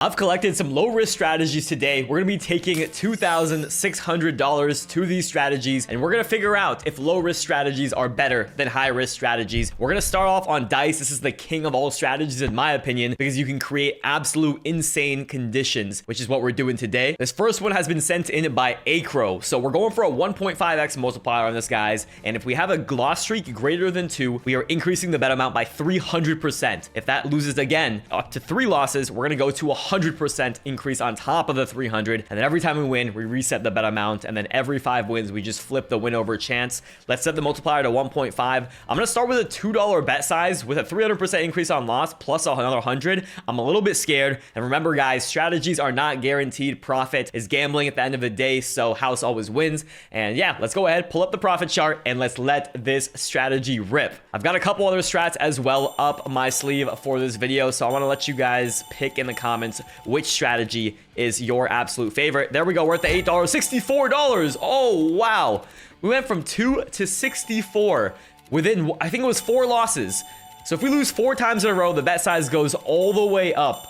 I've collected some low risk strategies today. We're gonna be taking $2,600 to these strategies, and we're gonna figure out if low risk strategies are better than high risk strategies. We're gonna start off on dice. This is the king of all strategies in my opinion, because you can create absolute insane conditions, which is what we're doing today. This first one has been sent in by Acro. So we're going for a 1.5x multiplier on this, guys. And if we have a loss streak greater than 2, we are increasing the bet amount by 300%. If that loses again, up to 3 losses, we're gonna go to 100% increase on top of the 300, and then every time we win, we reset the bet amount, and then every 5 wins, we just flip the win over chance. Let's set the multiplier to 1.5. I'm gonna start with a $2 bet size with a 300% increase on loss plus another 100. I'm a little bit scared, and remember guys, strategies are not guaranteed. Profit is gambling at the end of the day, so house always wins. And yeah, let's go ahead, pull up the profit chart, and let's let this strategy rip. I've got a couple other strats as well up my sleeve for this video, so I want to let you guys pick in the comments which strategy is your absolute favorite. There we go. We're at the $8, $64. Oh, wow. We went from 2 to 64 within, I think it was 4 losses. So if we lose 4 times in a row, the bet size goes all the way up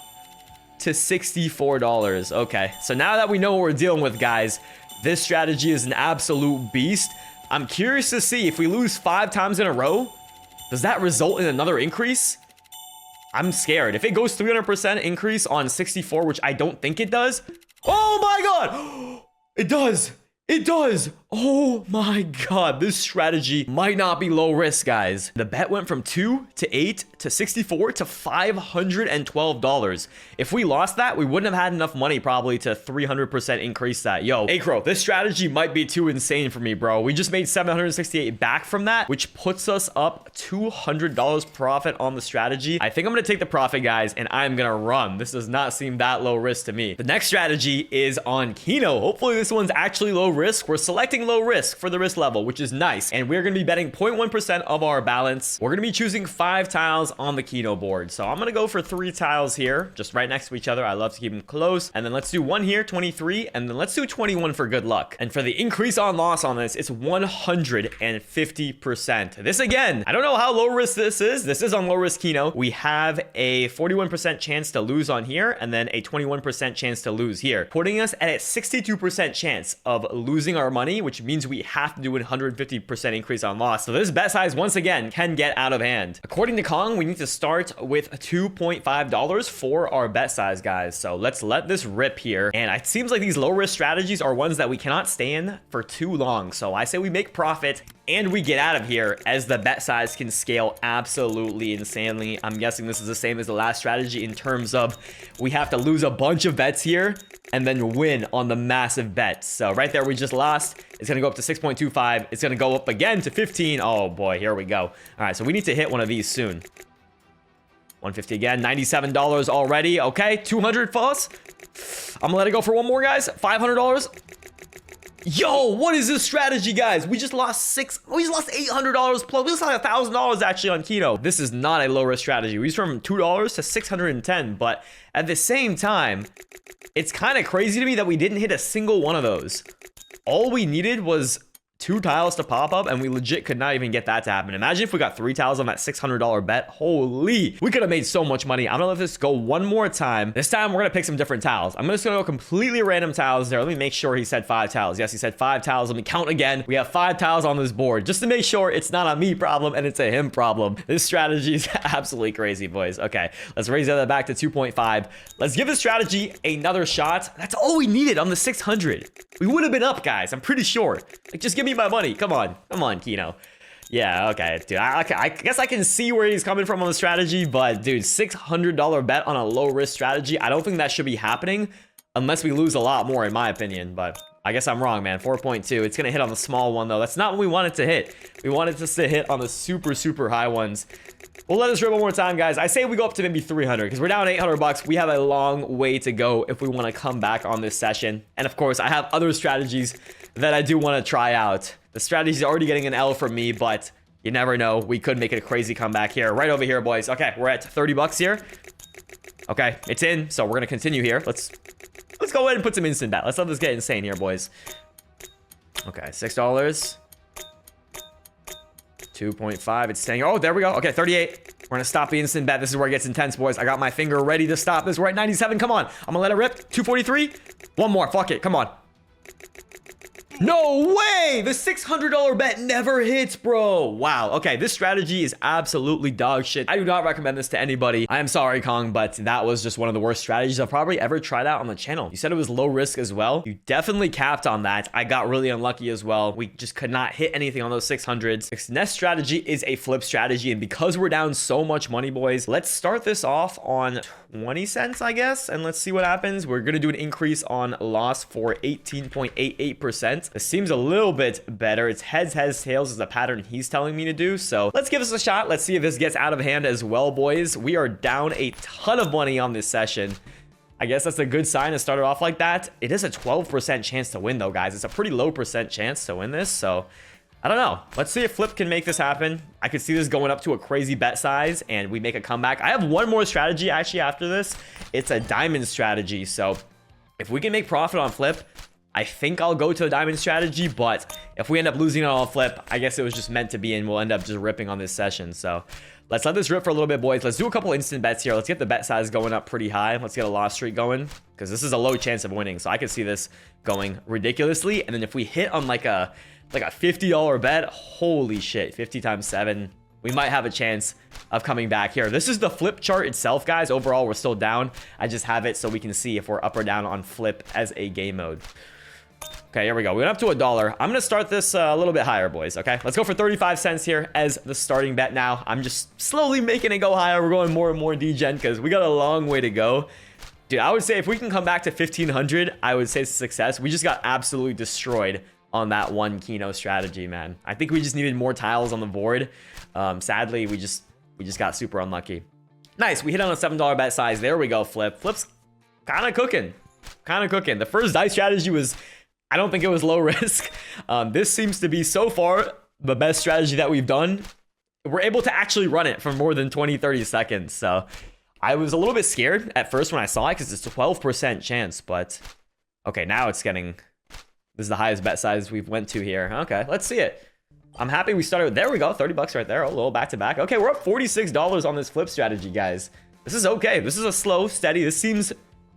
to $64. Okay. So now that we know what we're dealing with, guys, this strategy is an absolute beast. I'm curious to see if we lose 5 times in a row, does that result in another increase? I'm scared. If it goes 300% increase on 64, which I don't think it does. Oh my God. It does. It does. Oh my God. This strategy might not be low risk, guys. The bet went from 2 to 8 to 64 to $512. If we lost that, we wouldn't have had enough money probably to 300% increase that. Yo, Acro, this strategy might be too insane for me, bro. We just made 768 back from that, which puts us up $200 profit on the strategy. I think I'm going to take the profit, guys, and I'm going to run. This does not seem that low risk to me. The next strategy is on Kino. Hopefully this one's actually low risk. We're selecting low risk for the risk level, which is nice. And we're going to be betting 0.1% of our balance. We're going to be choosing 5 tiles on the Kino board. So I'm going to go for 3 tiles here, just right next to each other. I love to keep them close. And then let's do 1 here, 23. And then let's do 21 for good luck. And for the increase on loss on this, it's 150%. This again, I don't know how low risk this is. This is on low risk Kino. We have a 41% chance to lose on here, and then a 21% chance to lose here, putting us at a 62% chance of losing our money, which means we have to do a 150% increase on loss. So this bet size, once again, can get out of hand. According to Kong, we need to start with $2.5 for our bet size, guys. So let's let this rip here. And it seems like these low risk strategies are ones that we cannot stay in for too long. So I say we make profit and we get out of here, as the bet size can scale absolutely insanely. I'm guessing this is the same as the last strategy in terms of we have to lose a bunch of bets here and then win on the massive bets. So right there, we just lost. It's going to go up to 6.25. It's going to go up again to 15. Oh boy, here we go. All right, so we need to hit one of these soon. 150 again, $97 already. Okay, 200 for us. I'm gonna let it go for one more, guys. $500. Yo, what is this strategy, guys? We just lost $800 plus. We just lost $1,000 actually on Kino. This is not a low risk strategy. We went from $2 to 610, but at the same time, it's kind of crazy to me that we didn't hit a single one of those. All we needed was 2 tiles to pop up, and we legit could not even get that to happen. Imagine if we got 3 tiles on that $600 bet. Holy, we could have made so much money. I'm gonna let this go one more time. This time we're gonna pick some different tiles. I'm just gonna go completely random tiles there. Let me make sure he said 5 tiles. Yes, he said 5 tiles. Let me count again. We have 5 tiles on this board, just to make sure it's not a me problem and it's a him problem. This strategy is absolutely crazy, boys. Okay, let's raise that back to 2.5. Let's give this strategy another shot. That's all we needed on the 600. We would have been up, guys. I'm pretty sure. Like, just give me my money. Come on, Kino. Yeah, okay, dude. I guess I can see where he's coming from on the strategy, but dude, $600 bet on a low risk strategy. I don't think that should be happening unless we lose a lot more, in my opinion. But I guess I'm wrong, man. 4.2. It's gonna hit on the small one though. That's not what we wanted to hit. We wanted this to hit on the super high ones. We'll let this rip one more time, guys. I say we go up to maybe 300 because we're down 800 bucks. We have a long way to go if we want to come back on this session. And of course, I have other strategies that I do want to try out. The strategy is already getting an L from me, but you never know. We could make it a crazy comeback here. Right over here, boys. Okay, we're at 30 bucks here. Okay, it's in. So we're going to continue here. Let's go ahead and put some instant bet. Let's let this get insane here, boys. Okay, $6. 2.5. It's staying. Oh, there we go. Okay, 38. We're gonna stop the instant bet. This is where it gets intense, boys. I got my finger ready to stop this. We're at 97. Come on. I'm gonna let it rip. 243. One more. Fuck it. Come on. No way! The $600 bet never hits, bro. Wow. Okay, this strategy is absolutely dog shit. I do not recommend this to anybody. I am sorry, Kong, but that was just one of the worst strategies I've probably ever tried out on the channel. You said it was low risk as well. You definitely capped on that. I got really unlucky as well. We just could not hit anything on those 600s. This next strategy is a flip strategy, and because we're down so much money, boys, let's start this off on 20 cents, I guess, and let's see what happens. We're gonna do an increase on loss for 18.88%. This seems a little bit better. It's heads, tails is the pattern he's telling me to do. So let's give this a shot. Let's see if this gets out of hand as well, boys. We are down a ton of money on this session. I guess that's a good sign to start it off like that. It is a 12% chance to win, though, guys. It's a pretty low percent chance to win this. So I don't know. Let's see if Flip can make this happen. I could see this going up to a crazy bet size and we make a comeback. I have one more strategy actually after this. It's a diamond strategy. So if we can make profit on Flip, I think I'll go to the diamond strategy, but if we end up losing it on Flip, I guess it was just meant to be and we'll end up just ripping on this session. So let's let this rip for a little bit, boys. Let's do a couple instant bets here. Let's get the bet size going up pretty high. Let's get a loss streak going because this is a low chance of winning. So I could see this going ridiculously. And then if we hit on like a $50 bet, holy shit, 50 times 7, we might have a chance of coming back here. This is the Flip chart itself, guys. Overall, we're still down. I just have it so we can see if we're up or down on Flip as a game mode. Okay, here we go. We went up to $1. I'm gonna start this a little bit higher, boys. Okay, let's go for 35 cents here as the starting bet now. I'm just slowly making it go higher. We're going more and more degen because we got a long way to go. Dude, I would say if we can come back to 1500, I would say it's a success. We just got absolutely destroyed on that one Kino strategy, man. I think we just needed more tiles on the board. Sadly, we just got super unlucky. Nice, we hit on a $7 bet size. There we go, Flip. Flip's kind of cooking. The first dice strategy was, I don't think it was low risk. This seems to be so far the best strategy that we've done. We're able to actually run it for more than 20-30 seconds. So I was a little bit scared at first when I saw it because it's a 12% chance, but okay, now it's getting, this is the highest bet size we've went to here. Okay, let's see it. I'm happy we started. There we go, 30 bucks right there. A little back to back. Okay, we're up $46 on this Flip strategy, guys. This is okay. This is a slow, steady. This seems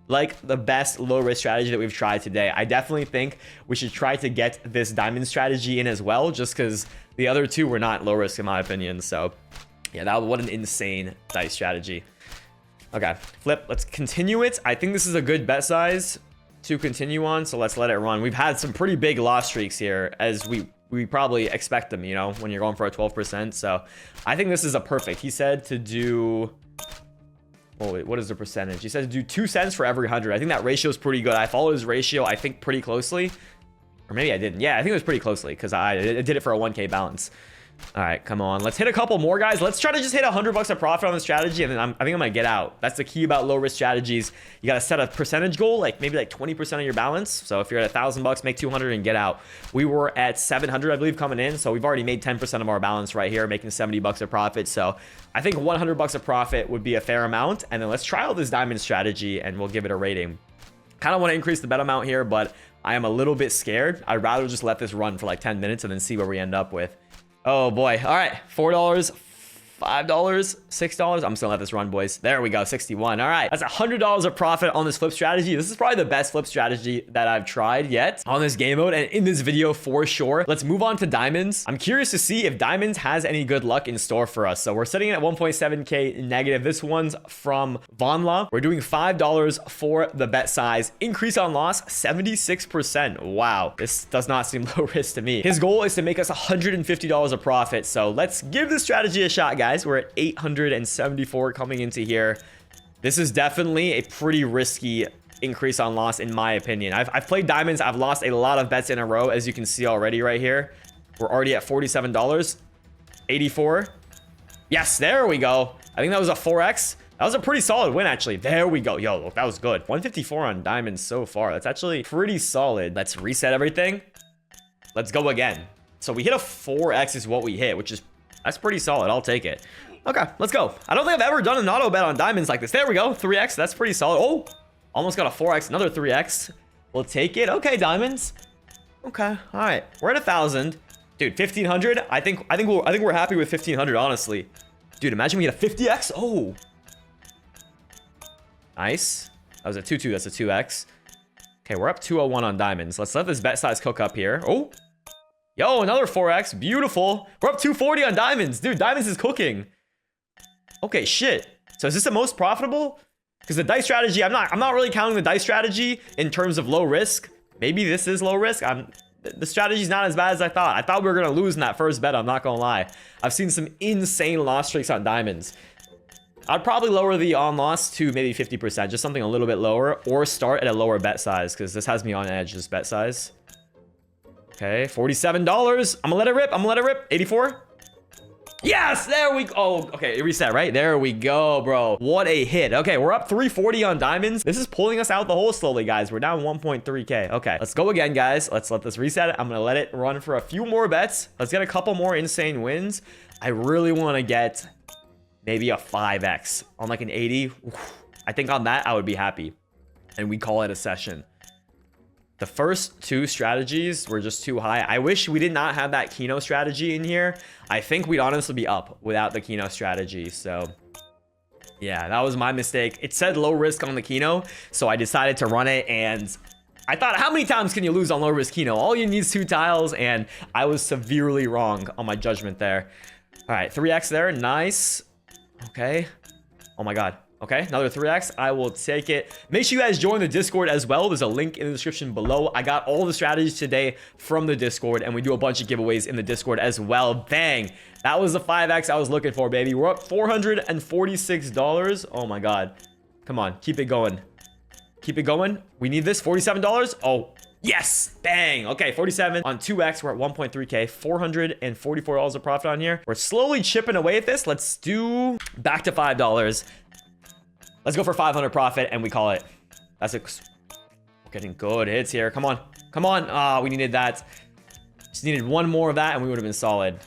like the best low risk strategy that we've tried today. I definitely think we should try to get this diamond strategy in as well, just because the other two were not low risk in my opinion. So yeah, what an insane dice strategy. Okay, Flip, let's continue it. I think this is a good bet size to continue on, so let's let it run. We've had some pretty big loss streaks here, as we probably expect them, you know, when you're going for a 12%. So I think this is a perfect. He said to do, oh wait, what is the percentage? He said to do 2 cents for every 100. I think that ratio is pretty good. I followed his ratio, I think, pretty closely. Or maybe I didn't. Yeah, I think it was pretty closely because I did it for a 1K balance. All right, come on. Let's hit a couple more, guys. Let's try to just hit 100 bucks of profit on the strategy, and then I think I'm gonna get out. That's the key about low risk strategies. You gotta set a percentage goal, like maybe like 20% of your balance. So if you're at 1,000 bucks, make 200 and get out. We were at 700, I believe, coming in, so we've already made 10% of our balance right here, making 70 bucks of profit. So I think 100 bucks of profit would be a fair amount. And then let's try out this diamond strategy, and we'll give it a rating. Kind of want to increase the bet amount here, but I am a little bit scared. I'd rather just let this run for like 10 minutes and then see where we end up with. Oh boy. All right, $4, $5, $6. I'm just gonna let this run, boys. There we go, 61. All right, that's $100 of profit on this Flip strategy. This is probably the best Flip strategy that I've tried yet on this game mode and in this video for sure. Let's move on to diamonds. I'm curious to see if diamonds has any good luck in store for us. So we're sitting at 1.7K negative. This one's from Vonla. We're doing $5 for the bet size. Increase on loss, 76%. Wow, this does not seem low risk to me. His goal is to make us $150 of profit. So let's give this strategy a shot, guys. We're at 874 coming into here. This is definitely a pretty risky increase on loss in my opinion. I've played diamonds. I've lost a lot of bets in a row, as you can see already right here. We're already at $47. 84. Yes, there we go. I think that was a 4x. That was a pretty solid win, actually. There we go. Yo, look, that was good. 154 on diamonds so far. That's actually pretty solid. Let's reset everything. Let's go again. So we hit a 4x is what we hit, which is, that's pretty solid. I'll take it. Okay, let's go. I don't think I've ever done an auto bet on diamonds like this. There we go. 3x. That's pretty solid. Oh, almost got a 4x. Another 3x. We'll take it. Okay, diamonds. Okay. All right. We're at 1,000. Dude, 1,500. I think we're happy with 1,500, honestly. Dude, imagine we get a 50x. Oh. Nice. That was a 2-2. That's a 2x. Okay, we're up 201 on diamonds. Let's let this bet size cook up here. Oh. Yo, another 4x. Beautiful. We're up 240 on diamonds. Dude, diamonds is cooking. Okay, shit. So is this the most profitable? Because the dice strategy, I'm not really counting the dice strategy in terms of low risk. Maybe this is low risk. The strategy's not as bad as I thought. I thought we were gonna lose in that first bet. I'm not gonna lie. I've seen some insane loss streaks on diamonds. I'd probably lower the on loss to maybe 50%, just something a little bit lower, or start at a lower bet size because this has me on edge. This bet size. Okay, $47. I'm gonna let it rip. I'm gonna let it rip. 84. Yes, there we go. Oh, okay, it reset, right? There we go, bro. What a hit. Okay, we're up 340 on diamonds. This is pulling us out the hole slowly, guys. We're down 1.3K. Okay, let's go again, guys. Let's let this reset. I'm gonna let it run for a few more bets. Let's get a couple more insane wins. I really want to get maybe a 5x on like an 80. I think on that, I would be happy. And we call it a session. The first two strategies were just too high. I wish we did not have that Kino strategy in here. I think we'd honestly be up without the Kino strategy. So yeah, that was my mistake. It said low risk on the Kino, so I decided to run it. And I thought, how many times can you lose on low risk Kino? All you need is 2 tiles, and I was severely wrong on my judgment there. All right, 3x there. Nice. Okay. Oh my God. Okay, another 3x. I will take it. Make sure you guys join the Discord as well. There's a link in the description below. I got all the strategies today from the Discord, and we do a bunch of giveaways in the Discord as well. Bang. That was the 5x I was looking for, baby. We're up $446. Oh my God. Come on, keep it going. Keep it going. We need this. $47. Oh, yes. Bang. Okay, 47 on 2x. We're at 1.3K. $444 of profit on here. We're slowly chipping away at this. Let's do back to $5. Let's go for 500 profit, and we call it. That's it. We're getting good hits here. Come on. Come on. Ah, we needed that. Just needed one more of that, and we would have been solid.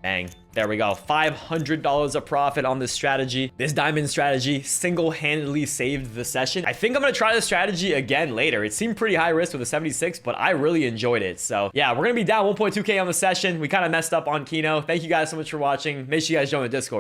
Bang. There we go. $500 of profit on this strategy. This diamond strategy single-handedly saved the session. I think I'm going to try this strategy again later. It seemed pretty high risk with a 76, but I really enjoyed it. So yeah, we're going to be down 1.2K on the session. We kind of messed up on Kino. Thank you guys so much for watching. Make sure you guys join the Discord.